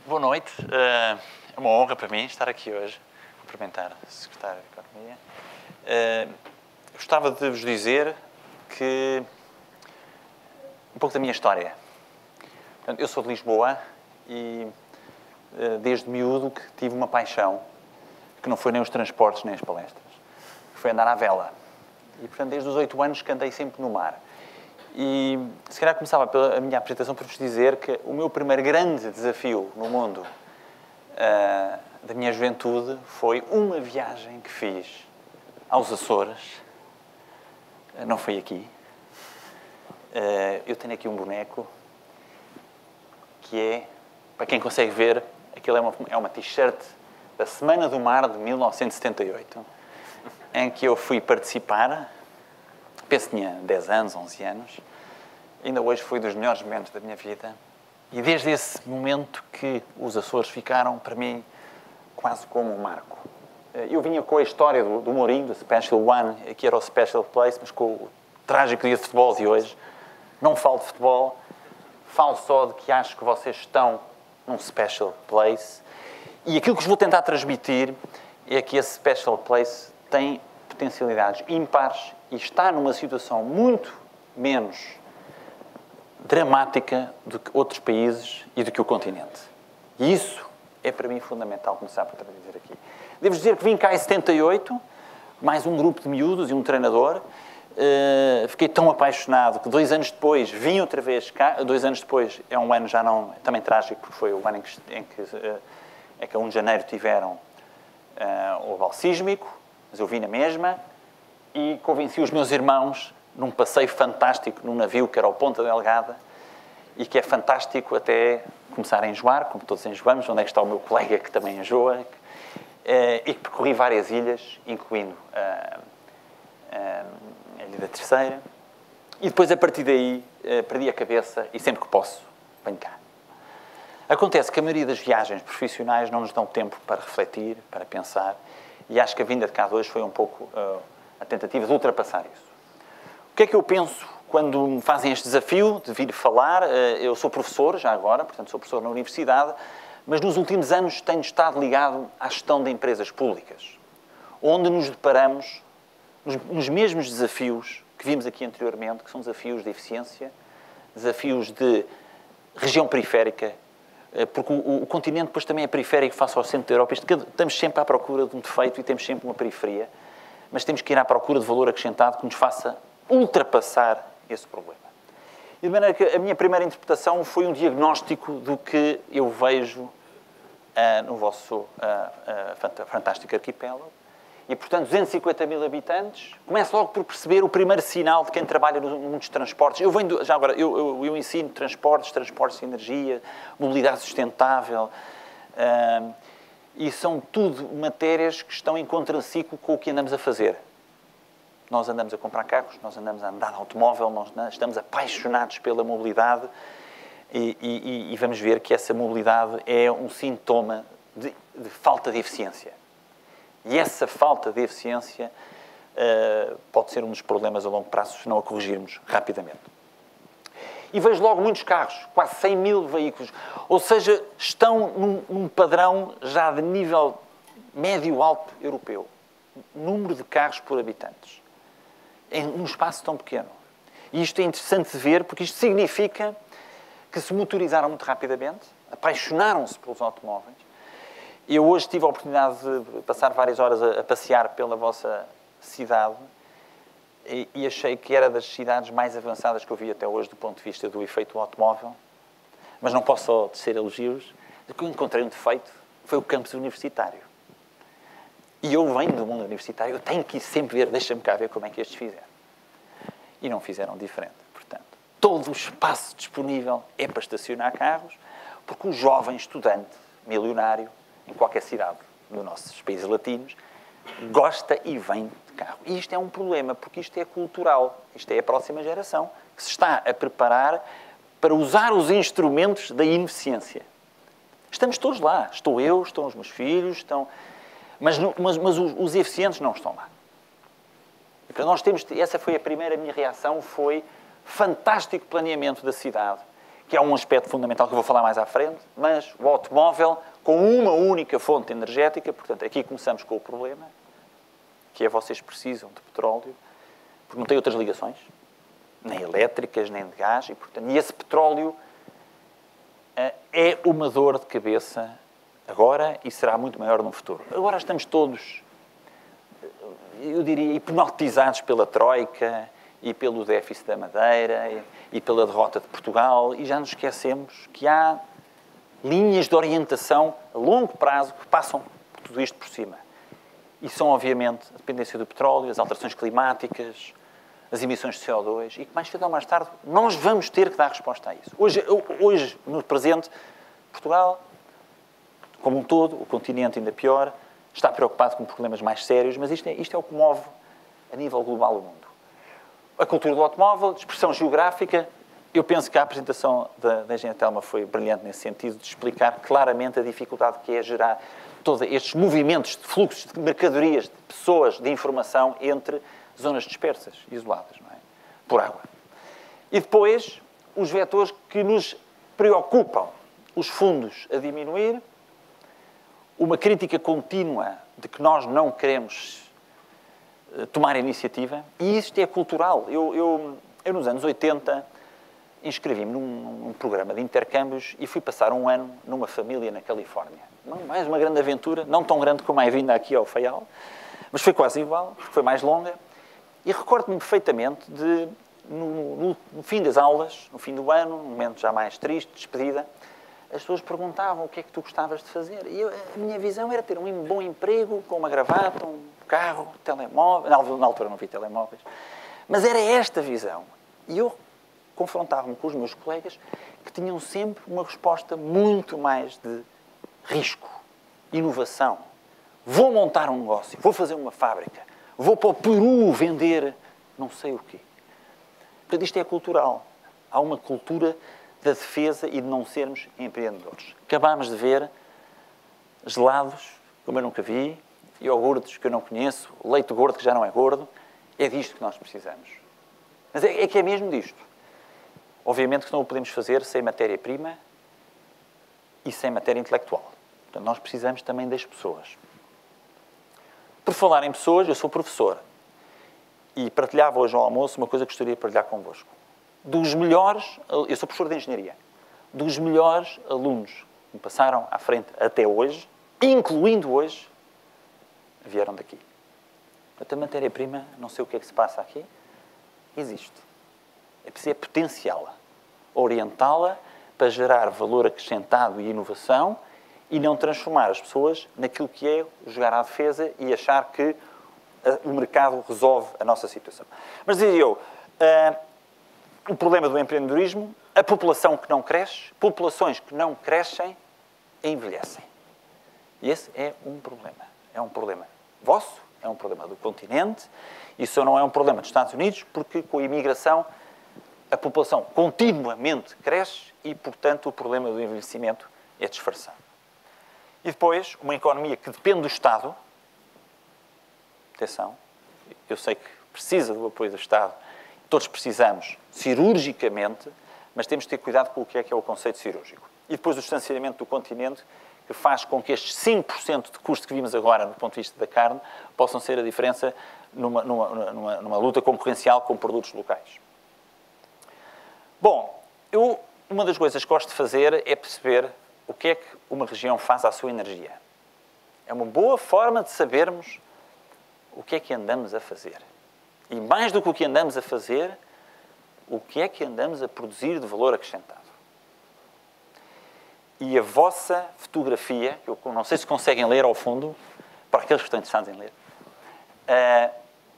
Boa noite. É uma honra para mim estar aqui hoje. Cumprimentar a Secretária de Economia. Gostava de vos dizer que um pouco da minha história. Portanto, eu sou de Lisboa e desde miúdo que tive uma paixão que não foi nem os transportes nem as palestras. Foi andar à vela. E, portanto, desde os 8 anos que andei sempre no mar. E se calhar começava pela minha apresentação por vos dizer que o meu primeiro grande desafio no mundo da minha juventude foi uma viagem que fiz aos Açores. Não foi aqui. Eu tenho aqui um boneco que é, para quem consegue ver, aquilo é uma t-shirt da Semana do Mar de 1978, em que eu fui participar. Penso que tinha 10 anos, 11 anos. Ainda hoje foi dos melhores momentos da minha vida. E desde esse momento que os Açores ficaram, para mim, quase como um marco. Eu vinha com a história do Mourinho, do Special One, que era o Special Place, mas com o trágico dia de futebol de hoje. Não falo de futebol, falo só de que acho que vocês estão num Special Place. E aquilo que vos vou tentar transmitir é que esse Special Place tem potencialidades ímpares e está numa situação muito menos dramática do que outros países e do que o continente. E isso é para mim fundamental começar por dizer aqui. Devo dizer que vim cá em 78, mais um grupo de miúdos e um treinador. Fiquei tão apaixonado que 2 anos depois vim outra vez cá. 2 anos depois é um ano já não também trágico, porque foi o ano em que a 1 de janeiro tiveram o aval sísmico, mas eu vim na mesma e convenci os meus irmãos num passeio fantástico num navio que era o Ponta Delgada e que é fantástico até começar a enjoar, como todos enjoamos, onde é que está o meu colega que também enjoa, e que percorri várias ilhas, incluindo a Ilha da Terceira, e depois a partir daí perdi a cabeça e sempre que posso venho cá. Acontece que a maioria das viagens profissionais não nos dão tempo para refletir, para pensar, e acho que a vinda de cá de hoje foi um pouco a tentativa de ultrapassar isso. O que é que eu penso quando me fazem este desafio de vir falar? Eu sou professor, já agora, portanto sou professor na universidade, mas nos últimos anos tenho estado ligado à gestão de empresas públicas, onde nos deparamos nos mesmos desafios que vimos aqui anteriormente, que são desafios de eficiência, desafios de região periférica, porque o continente depois também é periférico face ao centro da Europa. Estamos sempre à procura de um defeito e temos sempre uma periferia, mas temos que ir à procura de valor acrescentado que nos faça ultrapassar esse problema. E de maneira que a minha primeira interpretação foi um diagnóstico do que eu vejo no vosso fantástico arquipélago. E, portanto, 250 mil habitantes. Começo logo por perceber o primeiro sinal de quem trabalha no mundo dos transportes. Eu ensino transportes de energia, mobilidade sustentável, e são tudo matérias que estão em contraciclo com o que andamos a fazer. Nós andamos a comprar carros, nós andamos a andar de automóvel, nós estamos apaixonados pela mobilidade e vamos ver que essa mobilidade é um sintoma de falta de eficiência. E essa falta de eficiência pode ser um dos problemas a longo prazo se não a corrigirmos rapidamente. E vejo logo muitos carros, quase 100 mil veículos. Ou seja, estão num padrão já de nível médio-alto europeu. Número de carros por habitantes. Em um espaço tão pequeno. E isto é interessante de ver, porque isto significa que se motorizaram muito rapidamente, apaixonaram-se pelos automóveis. Eu hoje tive a oportunidade de passar várias horas a passear pela vossa cidade e achei que era das cidades mais avançadas que eu vi até hoje do ponto de vista do efeito do automóvel. Mas não posso só descer elogios. O que eu encontrei um defeito foi o campus universitário. E eu venho do mundo universitário, eu tenho que ir sempre ver, deixa-me cá ver como é que estes fizeram. E não fizeram diferente. Portanto, todo o espaço disponível é para estacionar carros, porque o jovem estudante milionário, em qualquer cidade dos nossos países latinos, gosta e vem de carro. E isto é um problema, porque isto é cultural. Isto é a próxima geração que se está a preparar para usar os instrumentos da ineficiência. Estamos todos lá. Estou eu, estão os meus filhos, estão... Mas os eficientes não estão lá. Então nós temos... Essa foi a minha reação, foi fantástico planeamento da cidade, que é um aspecto fundamental que eu vou falar mais à frente, mas o automóvel com uma única fonte energética, portanto, aqui começamos com o problema, que é vocês precisam de petróleo, porque não têm outras ligações, nem elétricas, nem de gás, e, portanto, esse petróleo é uma dor de cabeça agora e será muito maior no futuro. Agora estamos todos, eu diria, hipnotizados pela Troika e pelo déficit da Madeira e pela derrota de Portugal, e já nos esquecemos que há linhas de orientação a longo prazo que passam por tudo isto por cima. E são, obviamente, a dependência do petróleo, as alterações climáticas, as emissões de CO2, e que mais cedo ou mais tarde nós vamos ter que dar resposta a isso. Hoje no presente, Portugal, como um todo, o continente ainda pior, está preocupado com problemas mais sérios, mas isto é o que move a nível global o mundo. A cultura do automóvel, expressão geográfica, eu penso que a apresentação da engenheira Telma foi brilhante nesse sentido, de explicar claramente a dificuldade que é gerar todos estes movimentos de fluxos de mercadorias, de pessoas, de informação entre zonas dispersas, isoladas, não é? Por água. E depois, os vetores que nos preocupam, os fundos a diminuir, uma crítica contínua de que nós não queremos tomar iniciativa, e isto é cultural. Eu nos anos 80, inscrevi-me num programa de intercâmbios e fui passar um ano numa família na Califórnia. Mais uma grande aventura, não tão grande como a vinda aqui ao Faial, mas foi quase igual, porque foi mais longa. E recordo-me perfeitamente de, no fim das aulas, no fim do ano, um momento já mais triste, despedida, as pessoas perguntavam o que é que tu gostavas de fazer. E a minha visão era ter um bom emprego, com uma gravata, um carro, telemóvel. Na altura não vi telemóveis. Mas era esta visão. E eu confrontava-me com os meus colegas que tinham sempre uma resposta muito mais de risco, inovação. Vou montar um negócio, vou fazer uma fábrica, vou para o Peru vender não sei o quê. Portanto, isto é cultural. Há uma cultura da defesa e de não sermos empreendedores. Acabámos de ver gelados, como eu nunca vi, iogurtes que eu não conheço, leite gordo que já não é gordo. É disto que nós precisamos. Mas é que é mesmo disto. Obviamente que não o podemos fazer sem matéria-prima e sem matéria intelectual. Portanto, nós precisamos também das pessoas. Por falar em pessoas, eu sou professor. E partilhava hoje ao almoço uma coisa que gostaria de partilhar convosco. Dos melhores, eu sou professor de engenharia, dos melhores alunos que me passaram à frente até hoje, incluindo hoje, vieram daqui. Portanto, a matéria-prima, não sei o que é que se passa aqui, existe. É preciso potenciá-la, orientá-la para gerar valor acrescentado e inovação e não transformar as pessoas naquilo que é jogar à defesa e achar que o mercado resolve a nossa situação. Mas dizia eu, o problema do empreendedorismo, a população que não cresce, populações que não crescem, envelhecem. E esse é um problema. É um problema vosso, é um problema do continente, isso não é um problema dos Estados Unidos, porque com a imigração a população continuamente cresce e, portanto, o problema do envelhecimento é disfarçado. E depois, uma economia que depende do Estado, atenção, eu sei que precisa do apoio do Estado, todos precisamos cirurgicamente, mas temos de ter cuidado com o que é o conceito cirúrgico. E depois o distanciamento do continente, que faz com que estes 5% de custo que vimos agora, no ponto de vista da carne, possam ser a diferença numa luta concorrencial com produtos locais. Bom, uma das coisas que gosto de fazer é perceber o que é que uma região faz à sua energia. É uma boa forma de sabermos o que é que andamos a fazer. E mais do que o que andamos a fazer, o que é que andamos a produzir de valor acrescentado. E a vossa fotografia, que eu não sei se conseguem ler ao fundo, para aqueles que estão interessados em ler,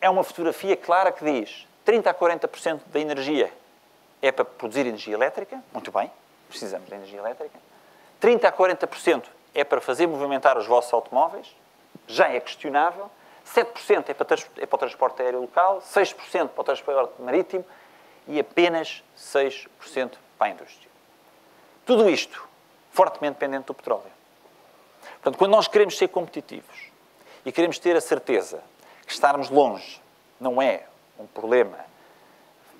é uma fotografia clara que diz 30% a 40% da energia é para produzir energia elétrica, muito bem, precisamos de energia elétrica. 30% a 40% é para fazer movimentar os vossos automóveis, já é questionável. 7% é para o transporte aéreo local, 6% para o transporte marítimo e apenas 6% para a indústria. Tudo isto fortemente dependente do petróleo. Portanto, quando nós queremos ser competitivos e queremos ter a certeza que estarmos longe não é um problema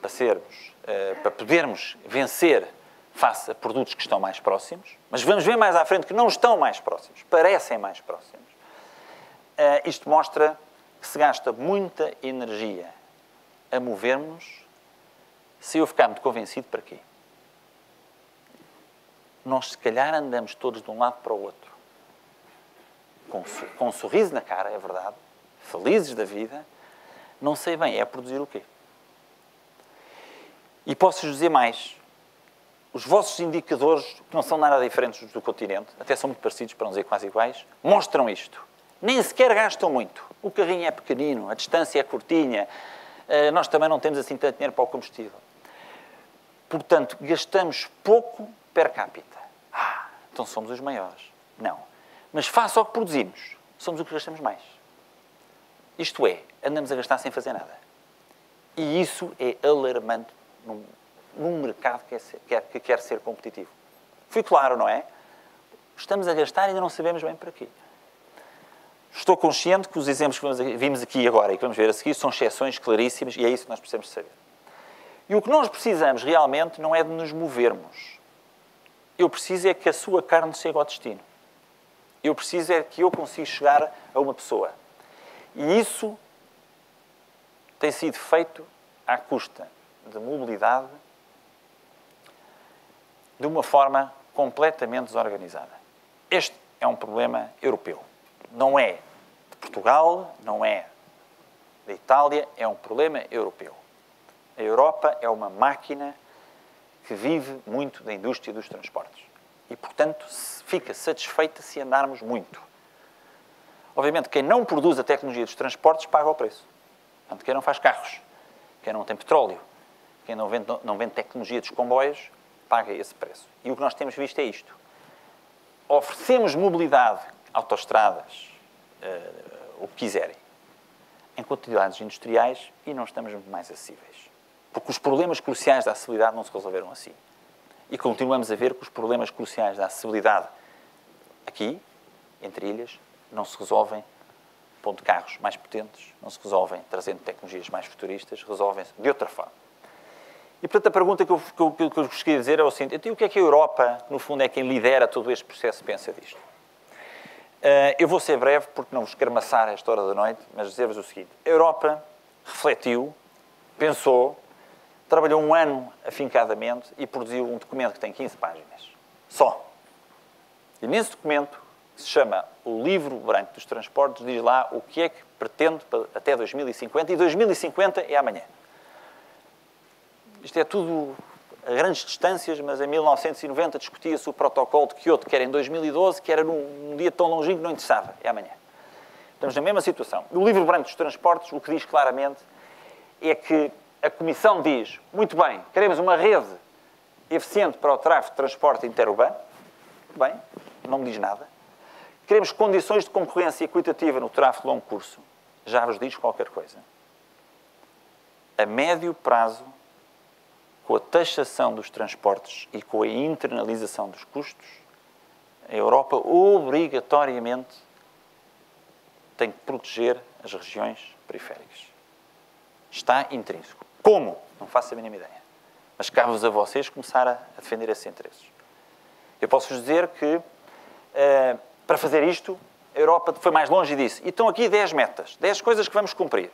para podermos vencer face a produtos que estão mais próximos, mas vamos ver mais à frente que não estão mais próximos, parecem mais próximos. Isto mostra que se gasta muita energia a movermos. Se eu ficar muito convencido, para quê? Nós, se calhar, andamos todos de um lado para o outro, com um sorriso na cara, é verdade, felizes da vida, não sei bem, é a produzir o quê? E posso-vos dizer mais. Os vossos indicadores, que não são nada diferentes dos do continente, até são muito parecidos, para não dizer quase iguais, mostram isto. Nem sequer gastam muito. O carrinho é pequenino, a distância é curtinha, nós também não temos assim tanto dinheiro para o combustível. Portanto, gastamos pouco per capita. Então somos os maiores. Não. Mas face ao que produzimos, somos o que gastamos mais. Isto é, andamos a gastar sem fazer nada. E isso é alarmante num mercado que quer ser competitivo. Fui claro, não é? Estamos a gastar e ainda não sabemos bem para quê. Estou consciente que os exemplos que vimos aqui agora e que vamos ver a seguir são exceções claríssimas e é isso que nós precisamos saber. E o que nós precisamos realmente não é de nos movermos. Eu preciso é que a sua carne chegue ao destino. Eu preciso é que eu consiga chegar a uma pessoa. E isso tem sido feito à custa de mobilidade de uma forma completamente desorganizada. Este é um problema europeu. Não é de Portugal, não é da Itália, é um problema europeu. A Europa é uma máquina que vive muito da indústria dos transportes. E, portanto, fica satisfeita se andarmos muito. Obviamente, quem não produz a tecnologia dos transportes paga o preço. Portanto, quem não faz carros, quem não tem petróleo, quem não vende tecnologia dos comboios, paga esse preço. E o que nós temos visto é isto. Oferecemos mobilidade, autoestradas, o que quiserem, em quantidades industriais e não estamos mais acessíveis. Porque os problemas cruciais da acessibilidade não se resolveram assim. E continuamos a ver que os problemas cruciais da acessibilidade aqui, entre ilhas, não se resolvem pondo carros mais potentes, não se resolvem trazendo tecnologias mais futuristas, resolvem-se de outra forma. E, portanto, a pergunta que eu vos queria dizer é o seguinte: então, o que é que a Europa, no fundo, é quem lidera todo este processo, pensa disto? Eu vou ser breve, porque não vos quero amassar a esta hora da noite, mas dizer-vos o seguinte: a Europa refletiu, pensou, trabalhou um ano afincadamente e produziu um documento que tem 15 páginas. Só. E nesse documento, que se chama o Livro Branco dos Transportes, diz lá o que é que pretende até 2050, e 2050 é amanhã. Isto é tudo a grandes distâncias, mas em 1990 discutia-se o protocolo de Kyoto, que era em 2012, que era num dia tão longínquo que não interessava. É amanhã. Estamos na mesma situação. O Livro Branco dos Transportes, o que diz claramente é que a Comissão diz, muito bem, queremos uma rede eficiente para o tráfego de transporte interurbano. Muito bem, não me diz nada. Queremos condições de concorrência equitativa no tráfego de longo curso. Já vos diz qualquer coisa. A médio prazo, com a taxação dos transportes e com a internalização dos custos, a Europa obrigatoriamente tem que proteger as regiões periféricas. Está intrínseco. Como? Não faço a mínima ideia. Mas cabe-vos a vocês começar a defender esses interesses. Eu posso-vos dizer que, para fazer isto, a Europa foi mais longe e disse: e estão aqui 10 metas, 10 coisas que vamos cumprir.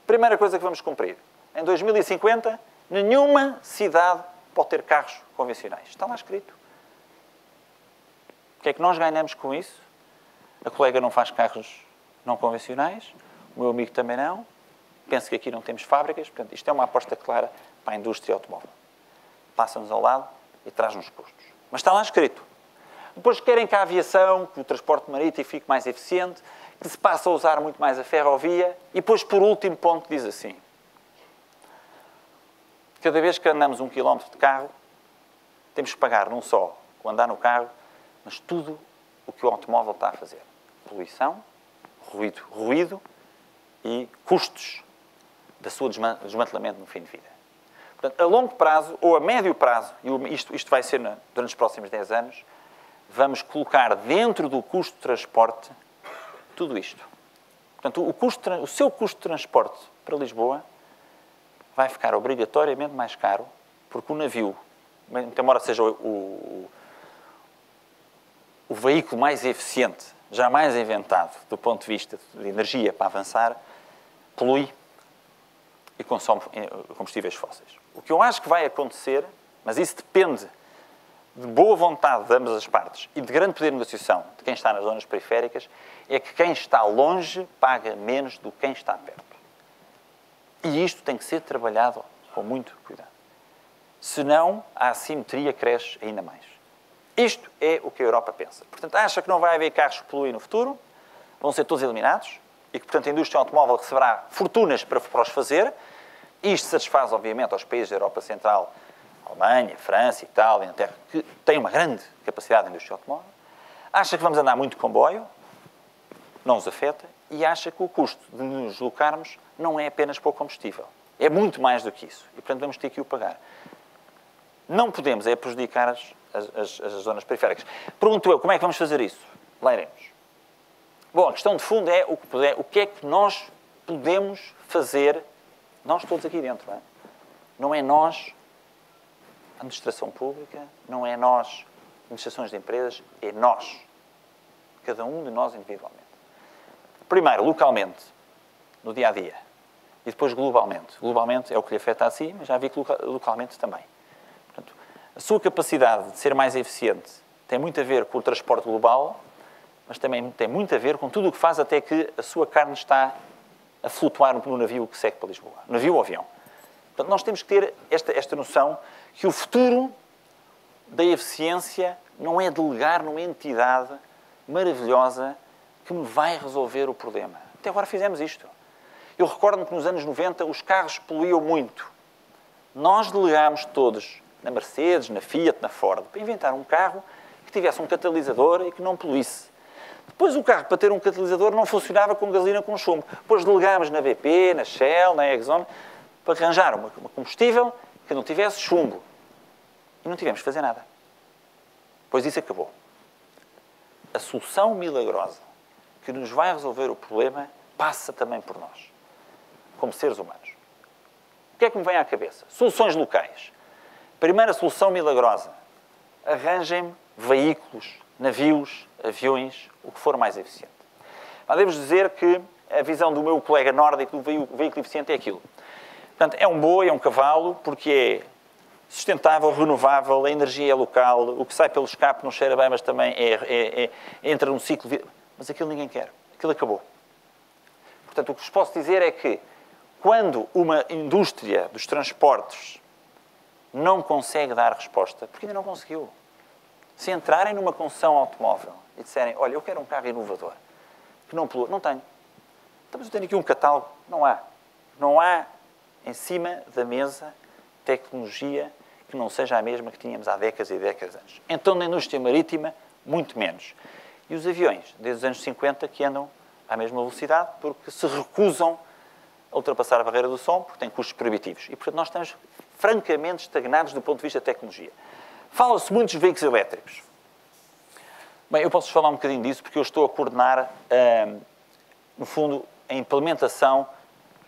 Primeira coisa que vamos cumprir. Em 2050, nenhuma cidade pode ter carros convencionais. Está lá escrito. O que é que nós ganhamos com isso? A colega não faz carros não convencionais, o meu amigo também não. Penso que aqui não temos fábricas, portanto, isto é uma aposta clara para a indústria automóvel. Passa-nos ao lado e traz-nos custos. Mas está lá escrito. Depois querem que a aviação, que o transporte marítimo fique mais eficiente, que se passe a usar muito mais a ferrovia, e depois, por último ponto, diz assim: cada vez que andamos 1 km de carro, temos que pagar não só o andar no carro, mas tudo o que o automóvel está a fazer. Poluição, ruído e custos da sua desmantelamento no fim de vida. Portanto, a longo prazo, ou a médio prazo, e isto vai ser durante os próximos 10 anos, vamos colocar dentro do custo de transporte tudo isto. Portanto, o seu custo de transporte para Lisboa vai ficar obrigatoriamente mais caro, porque o navio embora seja o veículo mais eficiente, jamais inventado do ponto de vista de energia para avançar, polui e consome combustíveis fósseis. O que eu acho que vai acontecer, mas isso depende de boa vontade de ambas as partes e de grande poder de negociação de quem está nas zonas periféricas, é que quem está longe paga menos do que quem está perto. E isto tem que ser trabalhado com muito cuidado. Senão, a assimetria cresce ainda mais. Isto é o que a Europa pensa. Portanto, acha que não vai haver carros que poluem no futuro, vão ser todos eliminados, e que, portanto, a indústria automóvel receberá fortunas para os fazer. Isto satisfaz, obviamente, aos países da Europa Central, Alemanha, França, Itália, Inglaterra, que têm uma grande capacidade de indústria automóvel. Acha que vamos andar muito de comboio, não os afeta, e acha que o custo de nos deslocarmos não é apenas para o combustível. É muito mais do que isso. E, portanto, vamos ter que o pagar. Não podemos prejudicar as zonas periféricas. Pergunto eu, como é que vamos fazer isso? Lá iremos. Bom, a questão de fundo é o que é que nós podemos fazer, nós todos aqui dentro, não é? Não é nós, a administração pública, não é nós, administrações de empresas, é nós. Cada um de nós individualmente. Primeiro, localmente, no dia-a-dia. E depois globalmente. Globalmente é o que lhe afeta a si, mas já vi que localmente também. Portanto, a sua capacidade de ser mais eficiente tem muito a ver com o transporte global, mas também tem muito a ver com tudo o que faz até que a sua carne está a flutuar no navio que segue para Lisboa. Navio ou avião. Portanto, nós temos que ter esta noção que o futuro da eficiência não é delegar numa entidade maravilhosa que me vai resolver o problema. Até agora fizemos isto. Eu recordo-me que nos anos 90 os carros poluíam muito. Nós delegámos todos, na Mercedes, na Fiat, na Ford, para inventar um carro que tivesse um catalisador e que não poluísse. Depois o carro, para ter um catalisador, não funcionava com gasolina com chumbo. Depois delegámos na BP, na Shell, na Exxon, para arranjar uma combustível que não tivesse chumbo. E não tivemos que fazer nada. Pois isso acabou. A solução milagrosa que nos vai resolver o problema passa também por nós, como seres humanos. O que é que me vem à cabeça? Soluções locais. Primeira solução milagrosa. Arranjem veículos, navios, aviões, o que for mais eficiente. Mas devo dizer que a visão do meu colega nórdico do veículo eficiente é aquilo. Portanto, é um boi, é um cavalo, porque é sustentável, renovável, a energia é local, o que sai pelo escape não cheira bem, mas também entra num ciclo de vida. Mas aquilo ninguém quer. Aquilo acabou. Portanto, o que vos posso dizer é que quando uma indústria dos transportes não consegue dar resposta, porque ainda não conseguiu, se entrarem numa concessão automóvel e disserem, olha, eu quero um carro inovador, que não polua, não tenho. Então, mas eu tenho aqui um catálogo. Não há. Não há em cima da mesa tecnologia que não seja a mesma que tínhamos há décadas e décadas antes. Então, na indústria marítima, muito menos. E os aviões, desde os anos 50, que andam à mesma velocidade, porque se recusam a ultrapassar a barreira do som, porque têm custos proibitivos. E, portanto, nós estamos francamente estagnados do ponto de vista da tecnologia. Fala-se muito dos veículos elétricos. Bem, eu posso falar um bocadinho disso, porque eu estou a coordenar, no fundo, a implementação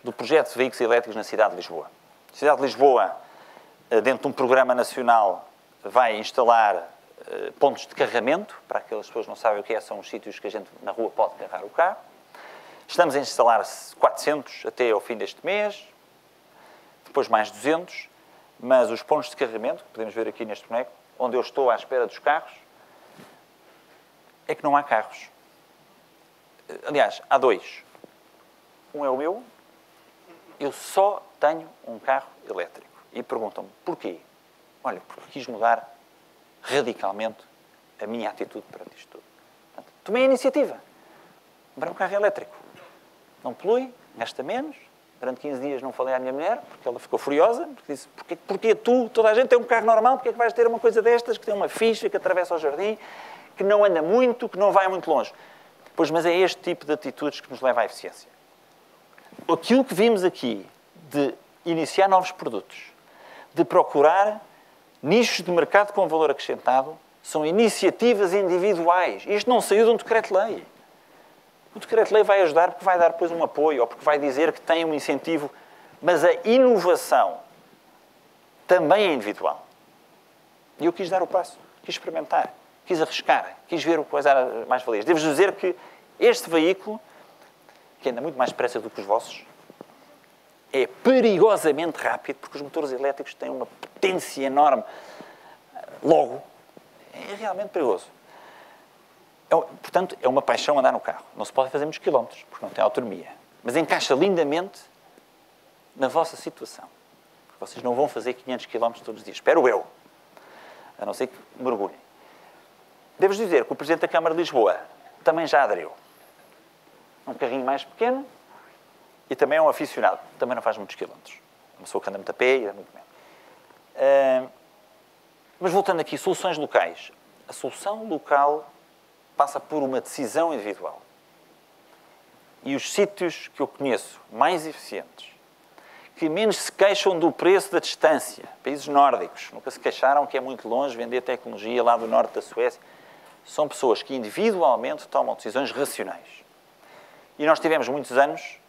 do projeto de veículos elétricos na cidade de Lisboa. A cidade de Lisboa, dentro de um programa nacional, vai instalar pontos de carregamento, para aquelas pessoas que não sabem o que é, são os sítios que a gente na rua pode carregar o carro. Estamos a instalar 400 até ao fim deste mês, depois mais 200, mas os pontos de carregamento, que podemos ver aqui neste boneco, onde eu estou à espera dos carros, é que não há carros. Aliás, há dois. Um é o meu, eu só tenho um carro elétrico. E perguntam-me, porquê? Olha, porque quis mudar radicalmente a minha atitude perante isto tudo. Portanto, tomei a iniciativa. Comprei um carro elétrico. Não polui, gasta menos. Durante 15 dias não falei à minha mulher, porque ela ficou furiosa, porque disse, porquê tu, toda a gente tem um carro normal, porque é que vais ter uma coisa destas, que tem uma ficha, que atravessa o jardim, que não anda muito, que não vai muito longe. Pois, mas é este tipo de atitudes que nos leva à eficiência. Aquilo que vimos aqui de iniciar novos produtos, de procurar nichos de mercado com valor acrescentado, são iniciativas individuais. Isto não saiu de um decreto-lei. O decreto-lei vai ajudar porque vai dar depois um apoio ou porque vai dizer que tem um incentivo. Mas a inovação também é individual. E eu quis dar o passo, quis experimentar, quis arriscar, quis ver quais eram as mais-valias. Devo dizer que este veículo, que anda muito mais depressa do que os vossos, é perigosamente rápido, porque os motores elétricos têm uma potência enorme. Logo, é realmente perigoso. Portanto, é uma paixão andar no carro. Não se pode fazer muitos quilómetros, porque não tem autonomia. Mas encaixa lindamente na vossa situação. Vocês não vão fazer 500 quilómetros todos os dias. Espero eu. A não ser que mergulhem. Devo dizer que o Presidente da Câmara de Lisboa também já aderiu. Um carrinho mais pequeno e também é um aficionado. Também não faz muitos quilómetros. Uma pessoa que anda muito a pé e anda muito bem. Mas voltando aqui, soluções locais. A solução local passa por uma decisão individual. E os sítios que eu conheço mais eficientes, que menos se queixam do preço da distância, países nórdicos, nunca se queixaram que é muito longe vender tecnologia lá do norte da Suécia, são pessoas que individualmente tomam decisões racionais. E nós tivemos muitos anos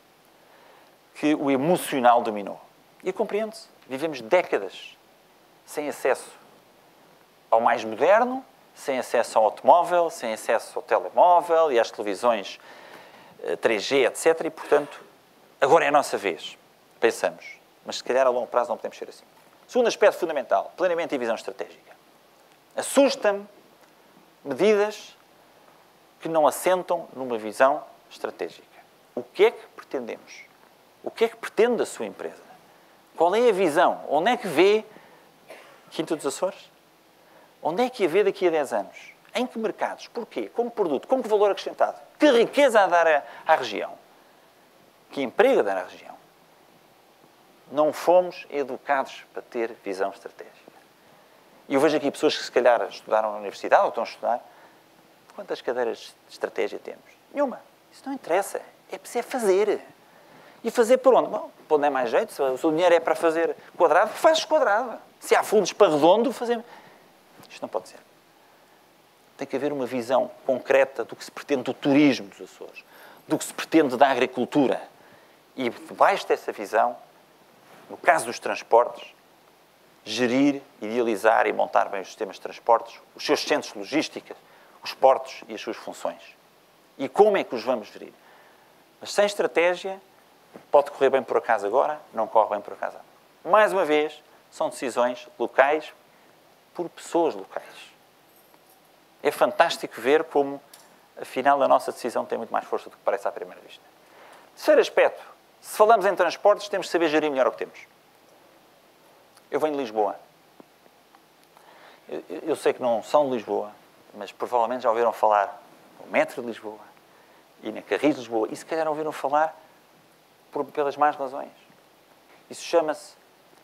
que o emocional dominou. E compreende-se, vivemos décadas sem acesso ao mais moderno, sem acesso ao automóvel, sem acesso ao telemóvel e às televisões 3G, etc. E, portanto, agora é a nossa vez. Pensamos. Mas, se calhar, a longo prazo não podemos ser assim. Segundo aspecto fundamental, planeamento e visão estratégica. Assusta-me medidas que não assentam numa visão estratégica. O que é que pretendemos? O que é que pretende a sua empresa? Qual é a visão? Onde é que vê Quinta dos Açores? Onde é que a vê daqui a 10 anos? Em que mercados? Porquê? Como produto? Com que valor acrescentado? Que riqueza a dar à região? Que emprego a dar à região? Não fomos educados para ter visão estratégica. E eu vejo aqui pessoas que se calhar estudaram na universidade ou estão a estudar. Quantas cadeiras de estratégia temos? Nenhuma. Isso não interessa. É preciso fazer. E fazer por onde? Bom, por onde é mais jeito. Se o seu dinheiro é para fazer quadrado, fazes quadrado. Se há fundos para redondo, fazemos. Isto não pode ser. Tem que haver uma visão concreta do que se pretende do turismo dos Açores, do que se pretende da agricultura. E, debaixo dessa visão, no caso dos transportes, gerir, idealizar e montar bem os sistemas de transportes, os seus centros de logística, os portos e as suas funções. E como é que os vamos gerir? Mas sem estratégia, pode correr bem por acaso agora, não corre bem por acaso. Mais uma vez, são decisões locais por pessoas locais. É fantástico ver como, afinal, a nossa decisão tem muito mais força do que parece à primeira vista. Terceiro aspecto. Se falamos em transportes, temos de saber gerir melhor o que temos. Eu venho de Lisboa. Eu sei que não são de Lisboa, mas provavelmente já ouviram falar no metro de Lisboa e na Carris de Lisboa. E se calhar ouviram falar pelas más razões. Isso chama-se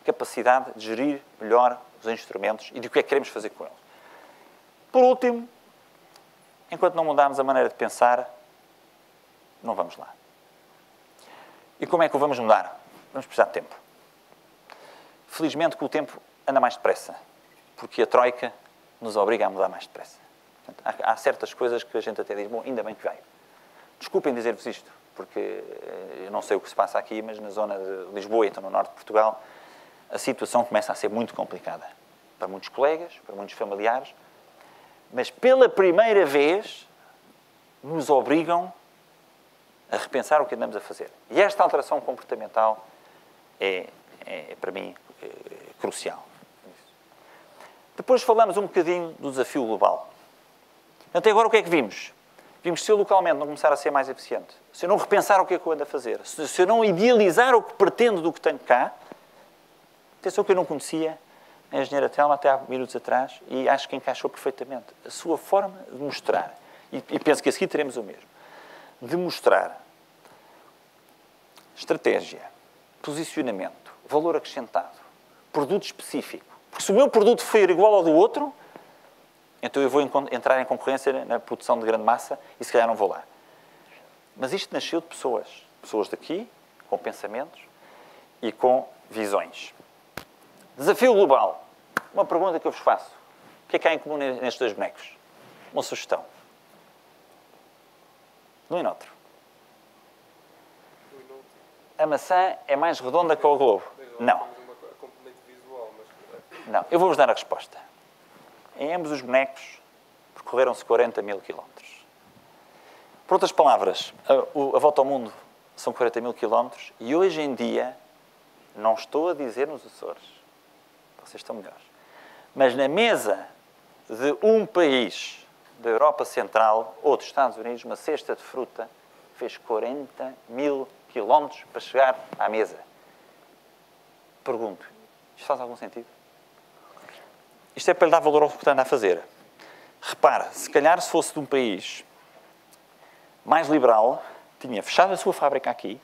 capacidade de gerir melhor os instrumentos e de o que é que queremos fazer com eles. Por último, enquanto não mudarmos a maneira de pensar, não vamos lá. E como é que o vamos mudar? Vamos precisar de tempo. Felizmente que o tempo anda mais depressa, porque a Troika nos obriga a mudar mais depressa. Portanto, há certas coisas que a gente até diz, bom, ainda bem que veio. Desculpem dizer-vos isto, porque eu não sei o que se passa aqui, mas na zona de Lisboa, então no norte de Portugal, a situação começa a ser muito complicada. Para muitos colegas, para muitos familiares, mas pela primeira vez nos obrigam a repensar o que andamos a fazer. E esta alteração comportamental é para mim, crucial. Depois falamos um bocadinho do desafio global. Até agora o que é que vimos? Vimos que se eu localmente não começar a ser mais eficiente, se eu não repensar o que é que eu ando a fazer, se eu não idealizar o que pretendo do que tenho cá, atenção que eu não conhecia a engenheira Telma até há minutos atrás e acho que encaixou perfeitamente. A sua forma de mostrar, e penso que a seguir teremos o mesmo, de mostrar estratégia, posicionamento, valor acrescentado, produto específico. Porque se o meu produto for igual ao do outro, então eu vou entrar em concorrência na produção de grande massa e se calhar não vou lá. Mas isto nasceu de pessoas. Pessoas daqui, com pensamentos e com visões. Desafio global. Uma pergunta que eu vos faço. O que é que há em comum nestes dois bonecos? Uma sugestão. Num e noutro. A maçã é mais redonda que o globo? Não. Não. Eu vou-vos dar a resposta. em ambos os bonecos, percorreram-se 40 mil quilómetros. Por outras palavras, a volta ao mundo são 40 mil quilómetros e hoje em dia, não estou a dizer nos Açores, vocês estão melhores, mas na mesa de um país da Europa Central ou dos Estados Unidos, uma cesta de fruta fez 40 mil quilómetros para chegar à mesa. Pergunto, isto faz algum sentido? Isto é para lhe dar valor ao que anda a fazer. Repara, se calhar se fosse de um país mais liberal, tinha fechado a sua fábrica aqui,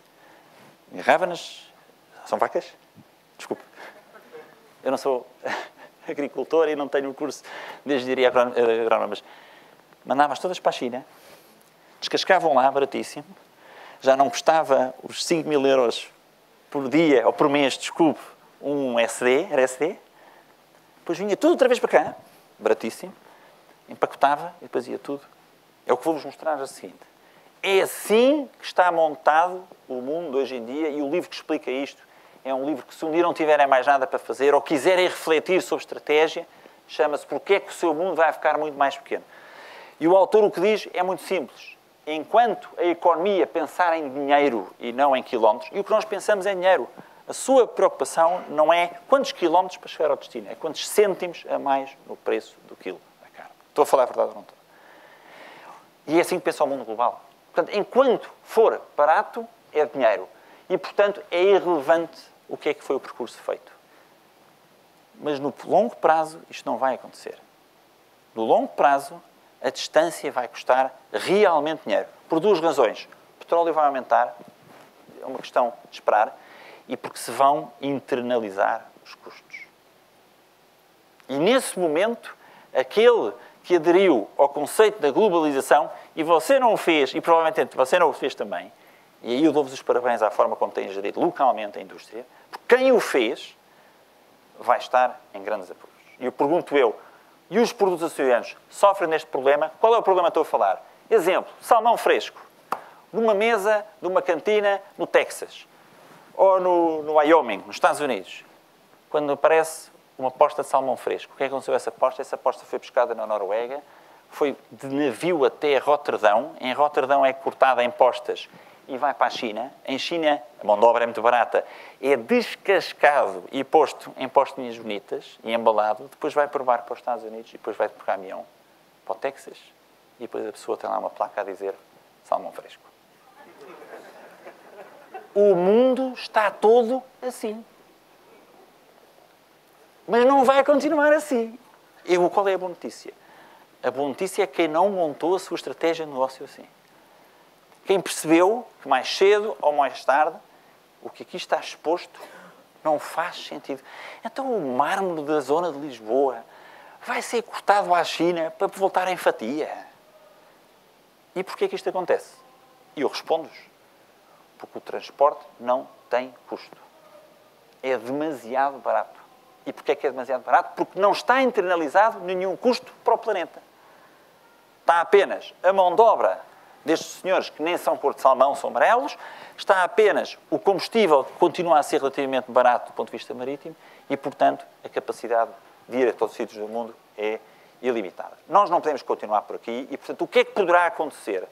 agarrava nas... São vacas? Desculpe. Eu não sou agricultor e não tenho o curso de engenharia agrónoma, mas mandava-as todas para a China, descascavam lá, baratíssimo, já não custava os 5 mil euros por dia, ou por mês, desculpe, um SD, era SD, depois vinha tudo outra vez para cá, baratíssimo, empacotava e depois ia tudo. É o que vou-vos mostrar a seguinte. É assim que está montado o mundo hoje em dia e o livro que explica isto é um livro que, se um dia não tiverem mais nada para fazer ou quiserem refletir sobre estratégia, chama-se Porque é que o seu mundo vai ficar muito mais pequeno. E o autor o que diz é muito simples. Enquanto a economia pensar em dinheiro e não em quilómetros, e o que nós pensamos é dinheiro, a sua preocupação não é quantos quilómetros para chegar ao destino, é quantos cêntimos a mais no preço do quilo da carne. Estou a falar a verdade ou não estou? E é assim que pensa o mundo global. Portanto, enquanto for barato, é dinheiro. E, portanto, é irrelevante o que é que foi o percurso feito. Mas no longo prazo, isto não vai acontecer. No longo prazo, a distância vai custar realmente dinheiro. Por duas razões. O petróleo vai aumentar, é uma questão de esperar, e porque se vão internalizar os custos. E nesse momento, aquele que aderiu ao conceito da globalização, e você não o fez, e provavelmente você não o fez também, e aí eu dou-vos os parabéns à forma como têm gerido localmente a indústria, porque quem o fez vai estar em grandes apuros. E eu pergunto e os produtos açorianos sofrem neste problema? Qual é o problema que estou a falar? Exemplo, salmão fresco. Numa mesa de uma cantina no Texas, ou no Wyoming, nos Estados Unidos, quando aparece uma posta de salmão fresco. O que é que aconteceu a essa posta? Essa posta foi pescada na Noruega, foi de navio até Roterdão. Em Roterdão é cortada em postas e vai para a China. Em China, a mão de obra é muito barata, é descascado e posto em postinhas bonitas e embalado. Depois vai por barco para os Estados Unidos e depois vai por caminhão para o Texas. E depois a pessoa tem lá uma placa a dizer salmão fresco. O mundo está todo assim. Mas não vai continuar assim. E qual é a boa notícia? A boa notícia é quem não montou a sua estratégia de negócio assim. Quem percebeu que mais cedo ou mais tarde o que aqui está exposto não faz sentido. Então o mármore da zona de Lisboa vai ser cortado à China para voltar em fatia. E porquê que isto acontece? E eu respondo-vos. Porque o transporte não tem custo. É demasiado barato. E porquê é que é demasiado barato? Porque não está internalizado nenhum custo para o planeta. Está apenas a mão de obra destes senhores que nem são cor de salmão, são amarelos, está apenas o combustível que continua a ser relativamente barato do ponto de vista marítimo e, portanto, a capacidade de ir a todos os sítios do mundo é ilimitada. Nós não podemos continuar por aqui e, portanto, o que é que poderá acontecer?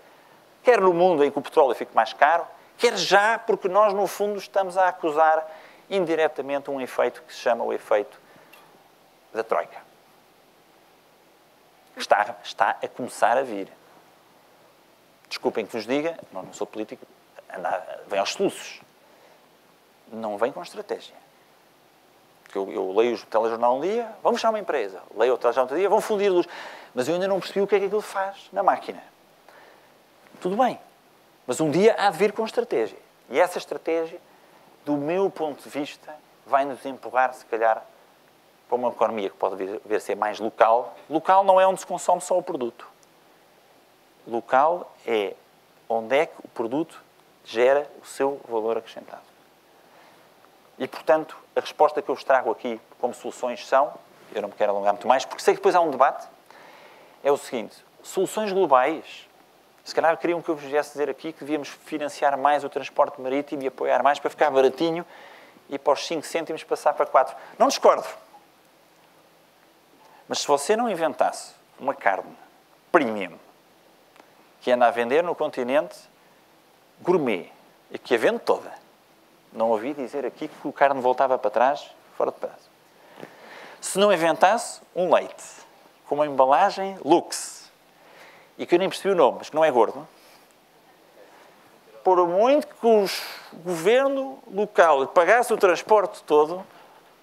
Quer no mundo em que o petróleo fique mais caro, quer já porque nós, no fundo, estamos a acusar indiretamente um efeito que se chama o efeito da Troika. Está a começar a vir. Desculpem que vos diga, não sou político, vem aos soluços. Não vem com estratégia. Eu leio o telejornal um dia, vamos fechar uma empresa. Leio o telejornal outro dia, vão fundir luz. Mas eu ainda não percebi o que é que aquilo faz na máquina. Tudo bem. Mas um dia há de vir com estratégia. E essa estratégia, do meu ponto de vista, vai nos empurrar, se calhar, para uma economia que pode vir a ser mais local. Local não é onde se consome só o produto. Local é onde é que o produto gera o seu valor acrescentado. E, portanto, a resposta que eu vos trago aqui como soluções são, eu não me quero alongar muito mais, porque sei que depois há um debate, é o seguinte, soluções globais. Se calhar queriam que eu vos viesse dizer aqui que devíamos financiar mais o transporte marítimo e apoiar mais para ficar baratinho e para os 5 cêntimos passar para 4. Não discordo. Mas se você não inventasse uma carne premium que anda a vender no continente gourmet e que a vende toda, não ouvi dizer aqui que o carne voltava para trás, fora de prazo. Se não inventasse um leite com uma embalagem luxe e que eu nem percebi o nome, mas que não é gordo, por muito que o governo local pagasse o transporte todo,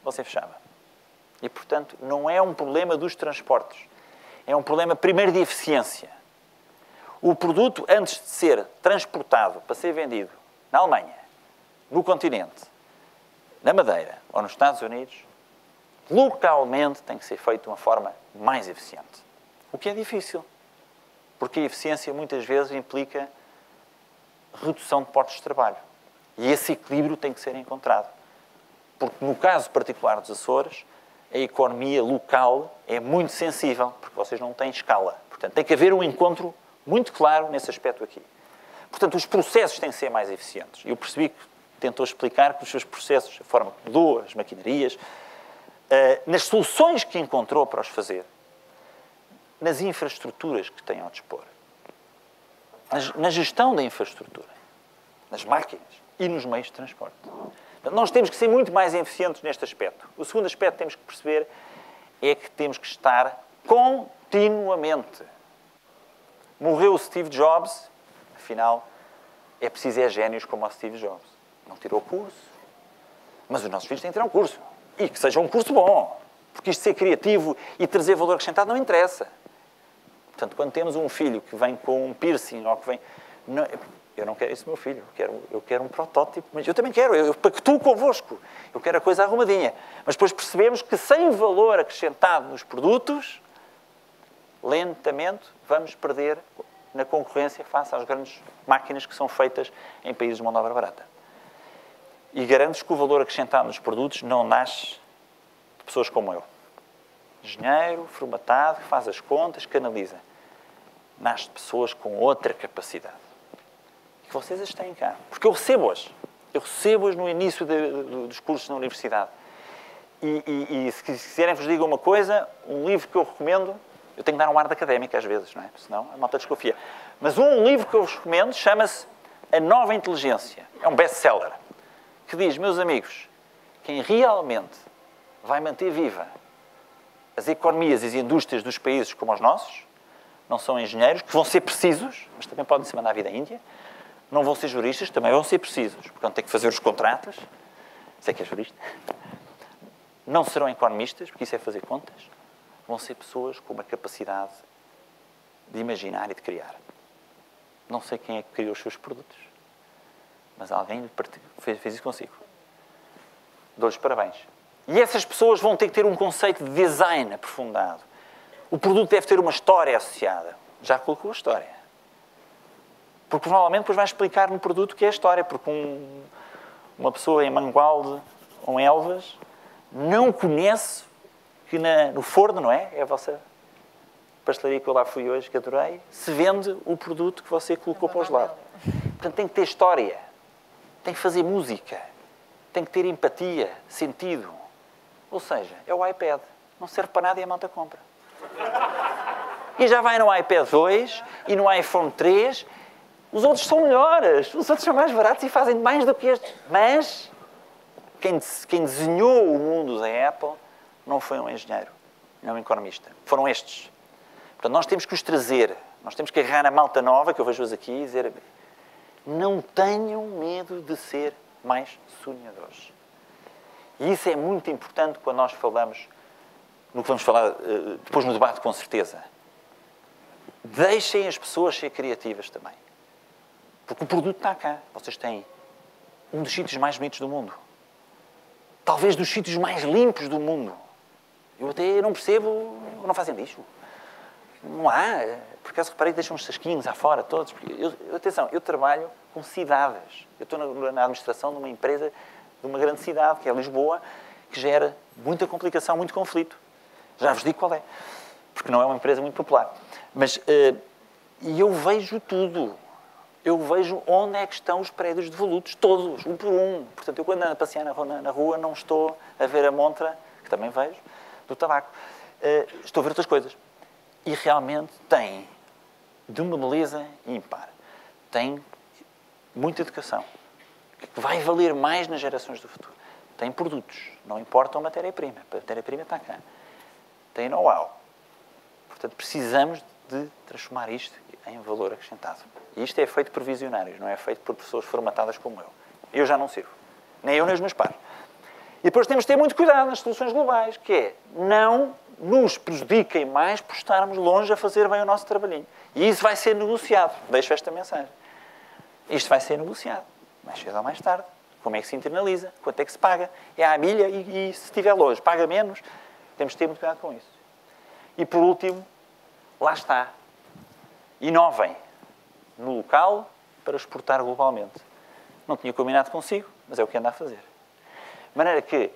você fechava. E, portanto, não é um problema dos transportes. É um problema, primeiro, de eficiência. O produto, antes de ser transportado para ser vendido na Alemanha, no continente, na Madeira ou nos Estados Unidos, localmente tem que ser feito de uma forma mais eficiente. O que é difícil, porque a eficiência muitas vezes implica redução de postos de trabalho. E esse equilíbrio tem que ser encontrado. Porque no caso particular dos Açores, a economia local é muito sensível, porque vocês não têm escala. Portanto, tem que haver um encontro muito claro nesse aspecto aqui. Portanto, os processos têm que ser mais eficientes. Eu percebi que tentou explicar que os seus processos, a forma que mudou, as maquinarias, nas soluções que encontrou para os fazer, nas infraestruturas que têm ao dispor, na gestão da infraestrutura, nas máquinas e nos meios de transporte. Portanto, nós temos que ser muito mais eficientes neste aspecto. O segundo aspecto que temos que perceber é que temos que estar continuamente. Morreu o Steve Jobs, afinal, é preciso génios como o Steve Jobs. Não tirou curso, mas os nossos filhos têm que tirar um curso. E que seja um curso bom, porque isto de ser criativo e trazer valor acrescentado não interessa. Portanto, quando temos um filho que vem com um piercing ou que vem... Não, eu não quero isso do meu filho, eu quero um protótipo, mas eu também quero, eu pactuo convosco. Eu quero a coisa arrumadinha. Mas depois percebemos que sem valor acrescentado nos produtos, lentamente vamos perder na concorrência face às grandes máquinas que são feitas em países de mão de obra barata. E garanto-vos que o valor acrescentado nos produtos não nasce de pessoas como eu. Engenheiro, formatado, que faz as contas, que analisa. Nasce de pessoas com outra capacidade. E que vocês as têm cá. Porque eu recebo-as. Eu recebo-as no início dos cursos na universidade. E se quiserem vos diga uma coisa, um livro que eu recomendo, eu tenho que dar um ar de académico às vezes, não é? Senão a malta desconfia. Mas um livro que eu vos recomendo chama-se A Nova Inteligência. É um best-seller. Que diz, meus amigos, quem realmente vai manter viva as economias e as indústrias dos países como os nossos, não são engenheiros, que vão ser precisos, mas também podem se mandar a vida à Índia, não vão ser juristas, também vão ser precisos, portanto têm que fazer os contratos, sei que é jurista, não serão economistas, porque isso é fazer contas, vão ser pessoas com uma capacidade de imaginar e de criar. Não sei quem é que criou os seus produtos, mas alguém fez isso consigo. Dou-lhes parabéns. E essas pessoas vão ter que ter um conceito de design aprofundado. O produto deve ter uma história associada. Já colocou a história. Porque provavelmente depois vai explicar no produto o que é a história. Porque uma pessoa em Mangualde ou em Elvas não conhece que no forno, não é? É a vossa pastelaria que eu lá fui hoje, que adorei, se vende o produto que você colocou para os lados. Portanto, tem que ter história. Tem que fazer música. Tem que ter empatia, sentido. Ou seja, é o iPad. Não serve para nada e a malta compra. E já vai no iPad 2 e no iPhone 3. Os outros são melhores. Os outros são mais baratos e fazem mais do que estes. Mas quem desenhou o mundo da Apple não foi um engenheiro, não um economista. Foram estes. Portanto, nós temos que os trazer. Nós temos que agarrar a malta nova, que eu vejo-os aqui, e dizer... Não tenham medo de ser mais sonhadores. E isso é muito importante quando nós falamos, no que vamos falar depois no debate, com certeza. Deixem as pessoas ser criativas também. Porque o produto está cá. Vocês têm um dos sítios mais bonitos do mundo. Talvez dos sítios mais limpos do mundo. Eu até não percebo, não fazem lixo. Não há. Por acaso reparei que deixam uns sasquinhos à fora, todos. Atenção, eu trabalho com cidades. Eu estou na administração de uma empresa de uma grande cidade, que é Lisboa, que gera muita complicação, muito conflito. Já vos digo qual é. Porque não é uma empresa muito popular. Mas e eu vejo tudo. Eu vejo onde é que estão os prédios devolutos, todos, um por um. Portanto, eu quando ando a passear na rua não estou a ver a montra, que também vejo, do tabaco. estou a ver outras coisas. E realmente tem de uma beleza ímpar. Tem muita educação, que vai valer mais nas gerações do futuro. Tem produtos, não importa a matéria-prima. A matéria-prima está cá. Tem know-how. Portanto, precisamos de transformar isto em valor acrescentado. E isto é feito por visionários, não é feito por pessoas formatadas como eu. Eu já não sirvo. Nem eu, nem os meus pares. E depois temos de ter muito cuidado nas soluções globais, que é não nos prejudiquem mais por estarmos longe a fazer bem o nosso trabalhinho. E isso vai ser negociado. Deixo esta mensagem. Isto vai ser negociado. Mais cedo ou mais tarde. Como é que se internaliza? Quanto é que se paga? É à milha e se estiver longe, paga menos. Temos de ter muito cuidado com isso. E por último, lá está. Inovem no local para exportar globalmente. Não tinha combinado consigo, mas é o que anda a fazer. De maneira que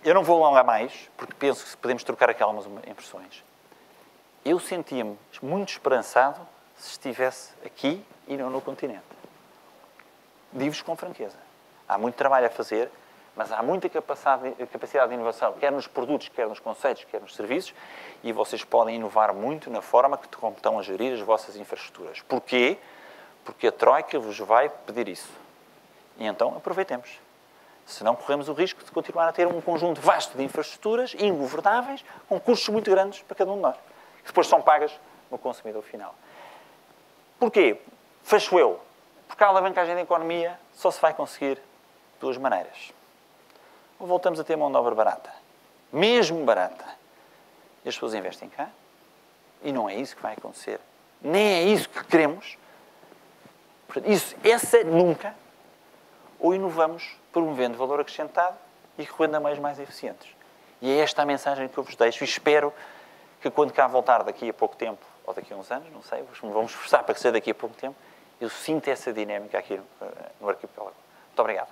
eu não vou alongar mais, porque penso que podemos trocar aqui algumas impressões. Eu sentia-me muito esperançado se estivesse aqui e não no continente. Digo-vos com franqueza. Há muito trabalho a fazer, mas há muita capacidade de inovação, quer nos produtos, quer nos conceitos, quer nos serviços, e vocês podem inovar muito na forma como estão a gerir as vossas infraestruturas. Porquê? Porque a Troika vos vai pedir isso. E então aproveitemos. Senão corremos o risco de continuar a ter um conjunto vasto de infraestruturas ingovernáveis, com custos muito grandes para cada um de nós, que depois são pagas no consumidor final. Porquê? Fecho eu. Porque a alavancagem da economia só se vai conseguir de duas maneiras. Ou voltamos a ter mão de obra barata, mesmo barata, e as pessoas investem cá, e não é isso que vai acontecer. Nem é isso que queremos. Essa nunca. Ou inovamos promovendo valor acrescentado e correndo a meios mais eficientes. E é esta a mensagem que eu vos deixo e espero que quando cá voltar daqui a pouco tempo, ou daqui a uns anos, não sei, vamos esforçar para que seja daqui a pouco tempo, eu sinto essa dinâmica aqui no arquipélago. Muito obrigado.